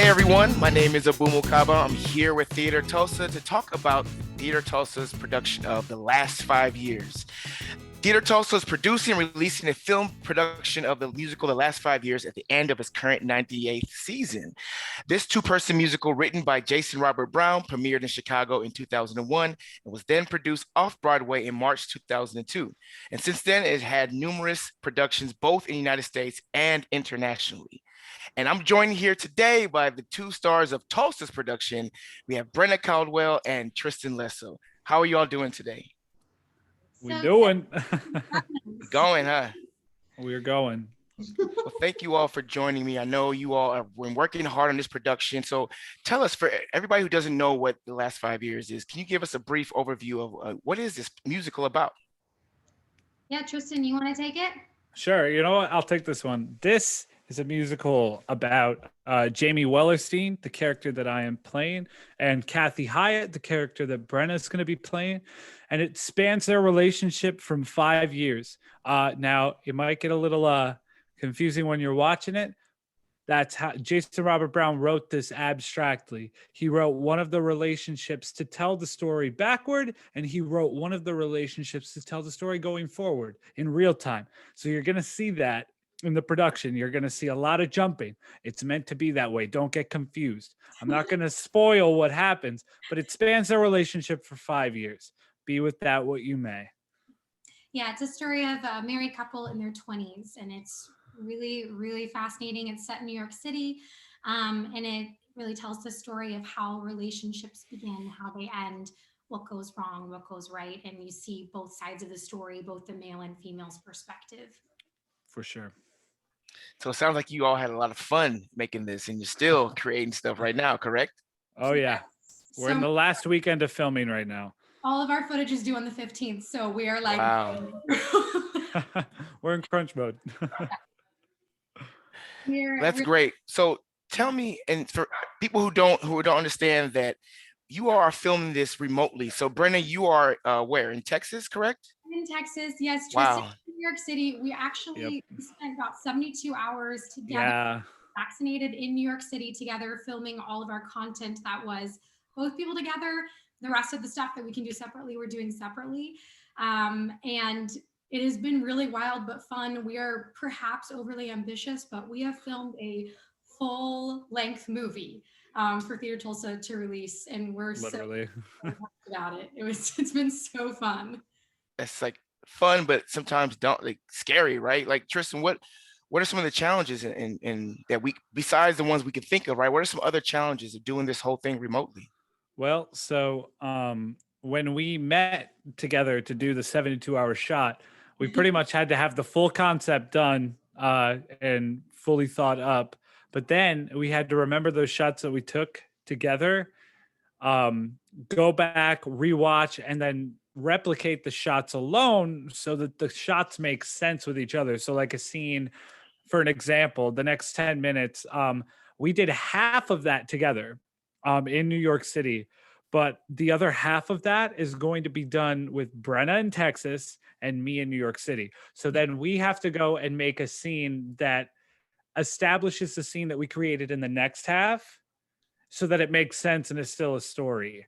everyone, my name is Abu Mukaba. I'm here with Theater Tulsa to talk about Theater Tulsa's production of The Last 5 Years. Theater Tulsa is producing and releasing a film production of the musical The Last 5 Years at the end of its current 98th season. This two-person musical, written by Jason Robert Brown, premiered in Chicago in 2001 and was then produced off-Broadway in March 2002. And since then, it had numerous productions both in the United States and internationally. And I'm joined here today by the two stars of Tulsa's production. We have Brenna Caldwell and Tristan Lesso. How are you all doing today? We doing. Going, huh? We're going. Well, thank you all for joining me. I know you all have been working hard on this production. So tell us, for everybody who doesn't know what The Last 5 Years is, can you give us a brief overview of what is this musical about? Yeah, Tristan, you want to take it? Sure. You know what? I'll take this one. This is a musical about Jamie Wellerstein, the character that I am playing, and Kathy Hyatt, the character that Brenna's going to be playing. And it spans their relationship from 5 years. Now, it might get a little confusing when you're watching it. That's how Jason Robert Brown wrote this abstractly. He wrote one of the relationships to tell the story backward, and he wrote one of the relationships to tell the story going forward in real time. So you're going to see that in the production. You're going to see a lot of jumping. It's meant to be that way. Don't get confused. I'm not going to spoil what happens, but it spans their relationship for 5 years. Be with that what you may. Yeah, it's a story of a married couple in their 20s, and it's really, really fascinating. It's set in New York City, and it really tells the story of how relationships begin, how they end, what goes wrong, what goes right, and you see both sides of the story, both the male and female's perspective. For sure. So it sounds like you all had a lot of fun making this, and you're still creating stuff right now, correct? Oh, yeah. We're in the last weekend of filming right now. All of our footage is due on the 15th, so we are like, wow. We're in crunch mode. That's great. So tell me, and for people who don't understand that you are filming this remotely. So Brenna, you are where, in Texas, correct? In Texas, yes. Tristan, wow. in New York City. We actually spent about 72 hours together, Yeah. vaccinated in New York City together, filming all of our content that was both people together. The rest of the stuff that we can do separately, we're doing separately. And it has been really wild but fun. We are perhaps overly ambitious, but we have filmed a full-length movie for Theater Tulsa to release, and we're literally so about it. It's been so fun. That's like fun, but sometimes don't like scary, right? Like Tristan, what are some of the challenges in that we, besides the ones we can think of, right? What are some other challenges of doing this whole thing remotely? Well, so when we met together to do the 72-hour shot, we pretty much had to have the full concept done and fully thought up. But then we had to remember those shots that we took together, go back, rewatch, and then replicate the shots alone so that the shots make sense with each other. So like a scene, for an example, the next 10 minutes, we did half of that together in New York City. But the other half of that is going to be done with Brenna in Texas and me in New York City. So then we have to go and make a scene that establishes the scene that we created in the next half so that it makes sense and is still a story.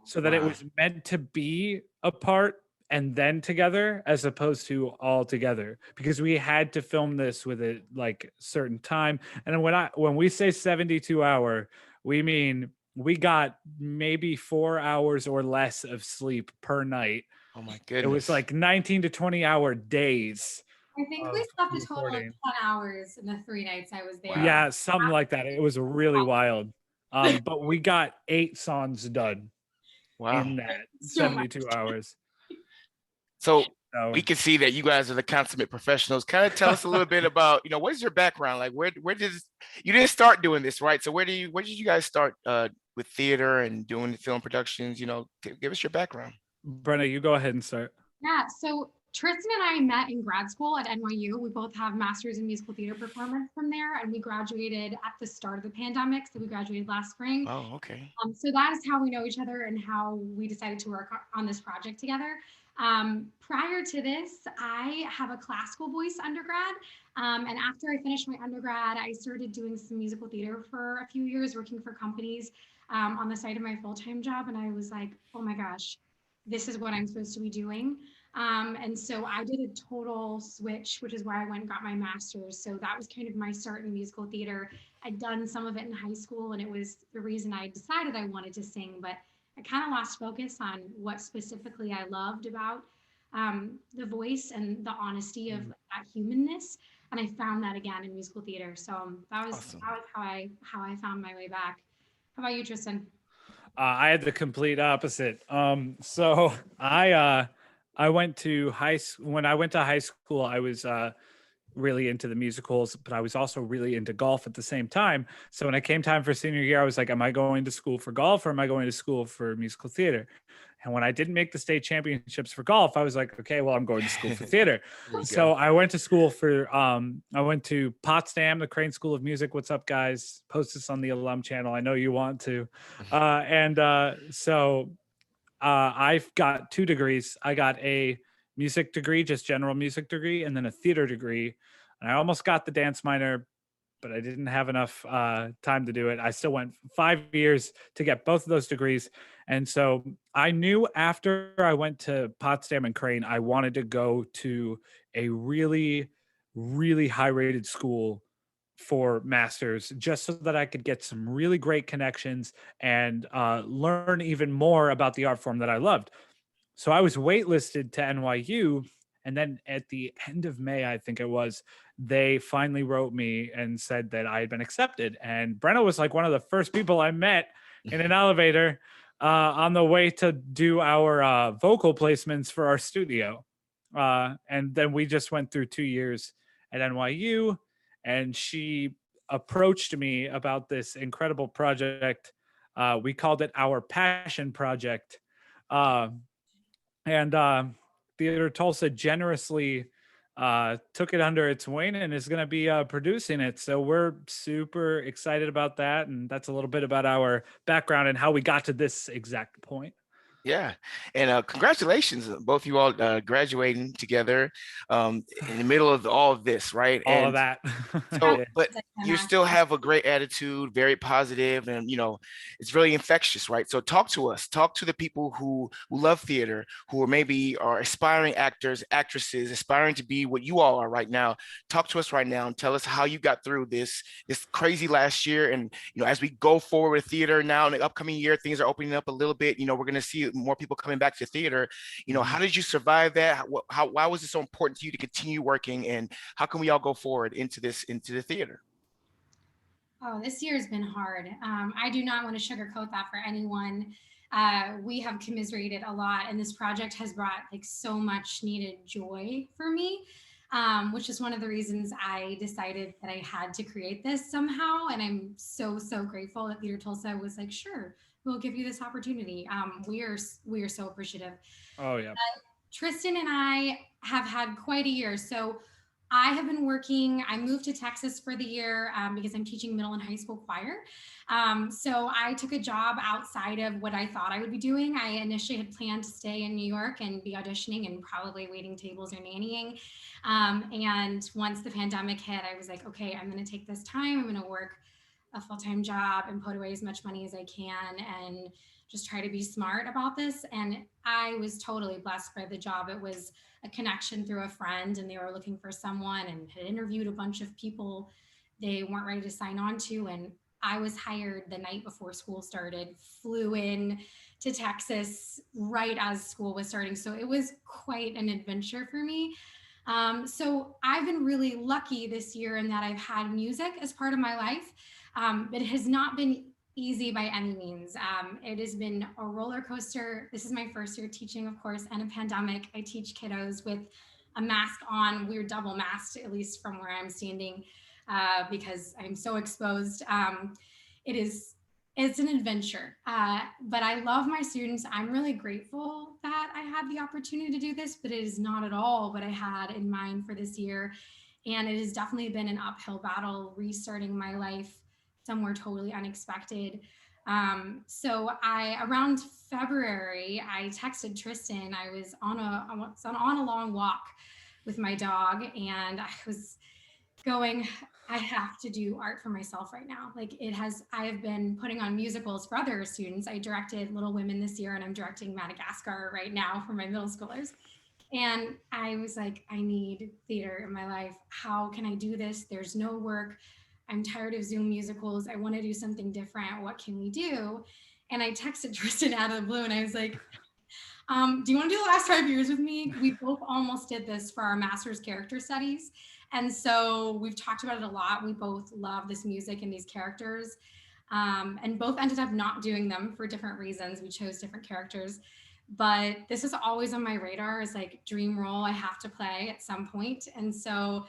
So that it was meant to be apart and then together as opposed to all together, because we had to film this with a like certain time. And when we say 72 hour, we mean we got maybe 4 hours or less of sleep per night. Oh my goodness. It was like 19 to 20 hour days. I think we slept a total of 10 hours in the 3 nights I was there. Wow. Yeah, something like that. It was really wild. But we got 8 songs done in that 72 hours. So we can see that you guys are the consummate professionals. Kind of tell us a little bit about, what is your background? Like where did you didn't start doing this, right? So where did you guys start with theater and doing the film productions? Give us your background. Brenna, you go ahead and start. Yeah, so Tristan and I met in grad school at NYU. We both have masters in musical theater performance from there, and we graduated at the start of the pandemic. So we graduated last spring. Oh, okay. So that is how we know each other and how we decided to work on this project together. Prior to this, I have a classical voice undergrad. And after I finished my undergrad, I started doing some musical theater for a few years, working for companies on the side of my full-time job. And I was like, oh my gosh, this is what I'm supposed to be doing. And so I did a total switch, which is why I went and got my master's. So that was kind of my start in musical theater. I'd done some of it in high school, and it was the reason I decided I wanted to sing, but I kind of lost focus on what specifically I loved about the voice and the honesty of that humanness. And I found that again in musical theater. So Awesome. that was how I found my way back. How about you, Tristan? I had the complete opposite. So I went to high school. When I went to high school, I was really into the musicals, but I was also really into golf at the same time. So when it came time for senior year, I was like, am I going to school for golf or am I going to school for musical theater? And when I didn't make the state championships for golf, I was like, okay, well, I'm going to school for theater. There you So go. I went to school for, I went to Potsdam, the Crane School of Music. What's up, guys? Post this on the alum channel. I know you want to. I've got 2 degrees. I got a music degree, just general music degree, and then a theater degree. And I almost got the dance minor, but I didn't have enough time to do it. I still went 5 years to get both of those degrees. And so I knew after I went to Potsdam and Crane, I wanted to go to a really, really high rated school for masters just so that I could get some really great connections and learn even more about the art form that I loved. So I was waitlisted to NYU. And then at the end of May, I think it was, they finally wrote me and said that I had been accepted. And Brenna was like one of the first people I met in an elevator on the way to do our vocal placements for our studio. And then we just went through 2 years at NYU, and she approached me about this incredible project. We called it our passion project. Uh, and Theater Tulsa generously took it under its wing and is going to be producing it. So we're super excited about that. And that's a little bit about our background and how we got to this exact point. Yeah, and congratulations, both you all graduating together in the middle of all of this, right? All of And that. so, Yeah. but you still have a great attitude, very positive, and it's really infectious, right? So talk to us, talk to the people who love theater, who are maybe are aspiring actors, actresses, aspiring to be what you all are right now. Talk to us right now and tell us how you got through this crazy last year, and as we go forward with theater now in the upcoming year, things are opening up a little bit. We're going to see more people coming back to theater. How did you survive that? Why was it so important to you to continue working, and how can we all go forward into the theater? Oh, this year has been hard. I do not want to sugarcoat that for anyone. We have commiserated a lot, and this project has brought like so much needed joy for me, which is one of the reasons I decided that I had to create this somehow. And I'm so grateful that Theater Tulsa was like, sure, we'll give you this opportunity. We are so appreciative. Oh, yeah. Tristan and I have had quite a year. So I have been working. I moved to Texas for the year because I'm teaching middle and high school choir. So I took a job outside of what I thought I would be doing. I initially had planned to stay in New York and be auditioning and probably waiting tables or nannying. And once the pandemic hit, I was like, okay, I'm going to take this time. I'm going to work a full-time job and put away as much money as I can and just try to be smart about this. And I was totally blessed by the job. It was a connection through a friend, and they were looking for someone and had interviewed a bunch of people they weren't ready to sign on to. And I was hired the night before school started, flew in to Texas right as school was starting. So it was quite an adventure for me. So I've been really lucky this year in that I've had music as part of my life. It has not been easy by any means. It has been a roller coaster. This is my first year teaching, of course, and a pandemic. I teach kiddos with a mask on. We're double masked, at least from where I'm standing, because I'm so exposed. It is It's an adventure, but I love my students. I'm really grateful that I had the opportunity to do this, but it is not at all what I had in mind for this year. And it has definitely been an uphill battle restarting my life somewhere totally unexpected. So around February, I texted Tristan. I was on a long walk with my dog, and I was going, I have to do art for myself right now. I have been putting on musicals for other students. I directed Little Women this year, and I'm directing Madagascar right now for my middle schoolers. And I was like, I need theater in my life. How can I do this? There's no work. I'm tired of Zoom musicals. I want to do something different. What can we do? And I texted Tristan out of the blue, and I was like, do you want to do the last 5 years with me? We both almost did this for our master's character studies. And so we've talked about it a lot. We both love this music and these characters, and both ended up not doing them for different reasons. We chose different characters, but this is always on my radar as like dream role I have to play at some point. And so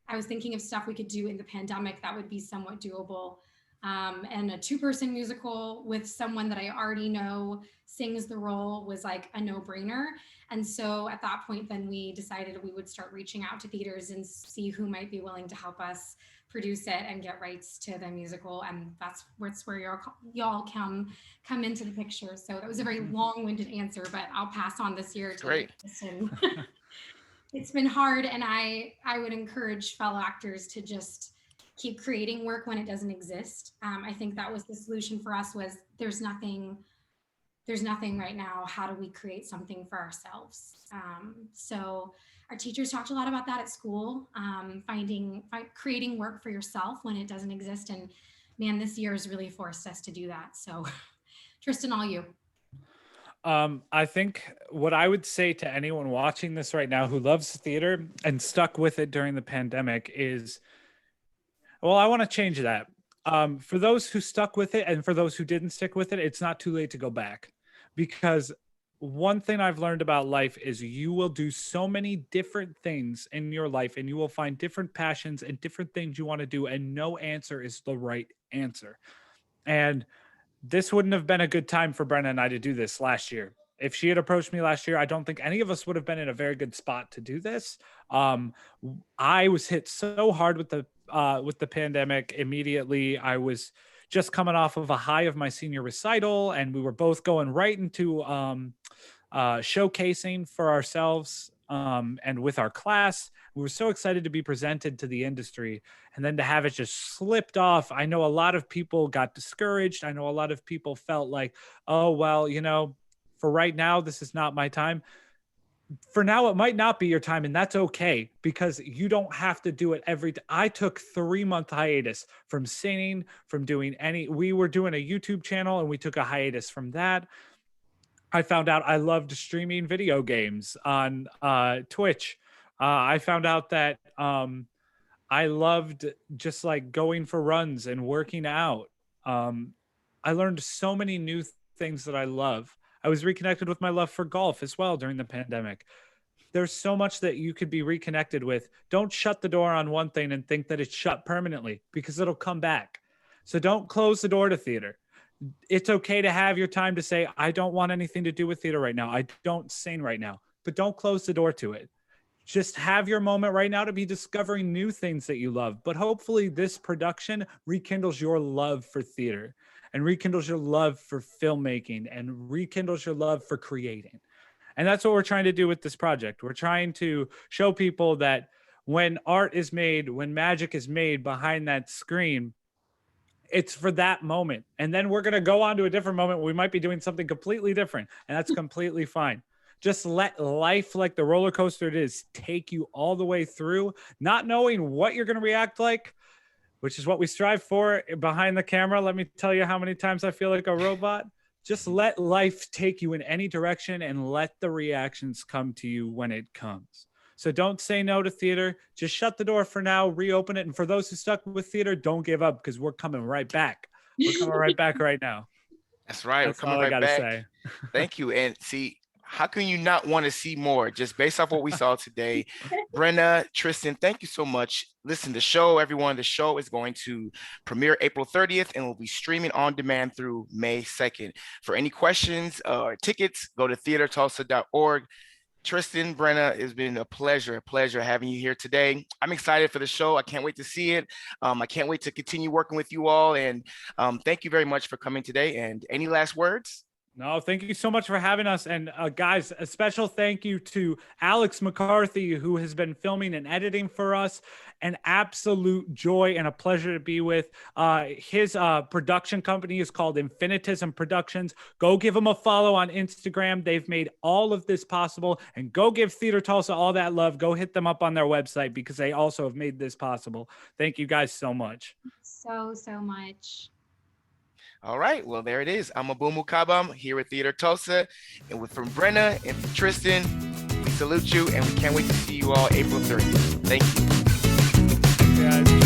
I was thinking of stuff we could do in the pandemic that would be somewhat doable. And a 2-person musical with someone that I already know sings the role was like a no-brainer. And so at that point, then we decided we would start reaching out to theaters and see who might be willing to help us produce it and get rights to the musical. And that's where y'all come into the picture. So that was a very long-winded answer, but I'll pass on this year to Great. listen. It's been hard, and I would encourage fellow actors to just keep creating work when it doesn't exist. I think that was the solution for us. Was there's nothing right now. How do we create something for ourselves? So our teachers talked a lot about that at school, creating work for yourself when it doesn't exist. And man, this year has really forced us to do that. So Tristan, all you. I think what I would say to anyone watching this right now who loves theater and stuck with it during the pandemic is, well, I want to change that. For those who stuck with it and for those who didn't stick with it, it's not too late to go back. Because one thing I've learned about life is you will do so many different things in your life, and you will find different passions and different things you want to do, and no answer is the right answer. And this wouldn't have been a good time for Brenna and I to do this last year. If she had approached me last year, I don't think any of us would have been in a very good spot to do this. I was hit so hard with the pandemic immediately. I was just coming off of a high of my senior recital, and we were both going right into showcasing for ourselves and with our class. We were so excited to be presented to the industry, and then to have it just slipped off. I know a lot of people got discouraged. I know a lot of people felt like, oh, well, for right now, this is not my time. For now, it might not be your time, and that's okay, because you don't have to do it every day. I took 3-month hiatus from singing, from doing we were doing a YouTube channel, and we took a hiatus from that. I found out I loved streaming video games on Twitch. I found out that I loved just like going for runs and working out. I learned so many new things that I love. I was reconnected with my love for golf as well during the pandemic. There's so much that you could be reconnected with. Don't shut the door on one thing and think that it's shut permanently, because it'll come back. So don't close the door to theater. It's okay to have your time to say, I don't want anything to do with theater right now. I don't sing right now, but don't close the door to it. Just have your moment right now to be discovering new things that you love. But hopefully this production rekindles your love for theater, and rekindles your love for filmmaking, and rekindles your love for creating. And that's what we're trying to do with this project. We're trying to show people that when art is made, when magic is made behind that screen, it's for that moment. And then we're going to go on to a different moment. We might be doing something completely different, and that's completely fine. Just let life, like the roller coaster it is, take you all the way through, not knowing what you're going to react like, which is what we strive for behind the camera. Let me tell you how many times I feel like a robot. Just let life take you in any direction, and let the reactions come to you when it comes. So don't say no to theater. Just shut the door for now, reopen it. And for those who stuck with theater, don't give up, because we're coming right back. We're coming right back right now. That's right. That's We're coming all I right gotta back. say. Thank you. And see, how can you not want to see more just based off what we saw today? Brenna, Tristan, thank you so much. Listen, the show is going to premiere April 30th and will be streaming on demand through May 2nd. For any questions or tickets, go to theatertulsa.org. Tristan, Brenna, it's been a pleasure having you here today. I'm excited for the show. I can't wait to see it. I can't wait to continue working with you all. And thank you very much for coming today. And any last words? No, thank you so much for having us. And guys, a special thank you to Alex McCarthy, who has been filming and editing for us. An absolute joy and a pleasure to be with. His production company is called Infinitism Productions. Go give him a follow on Instagram. They've made all of this possible. And go give Theater Tulsa all that love. Go hit them up on their website because they also have made this possible. Thank you guys so much. So much. All right, well, there it is. I'm Abumu Kabam here at Theater Tulsa. And from Brenna and from Tristan, we salute you and we can't wait to see you all April 30th. Thank you. Yeah.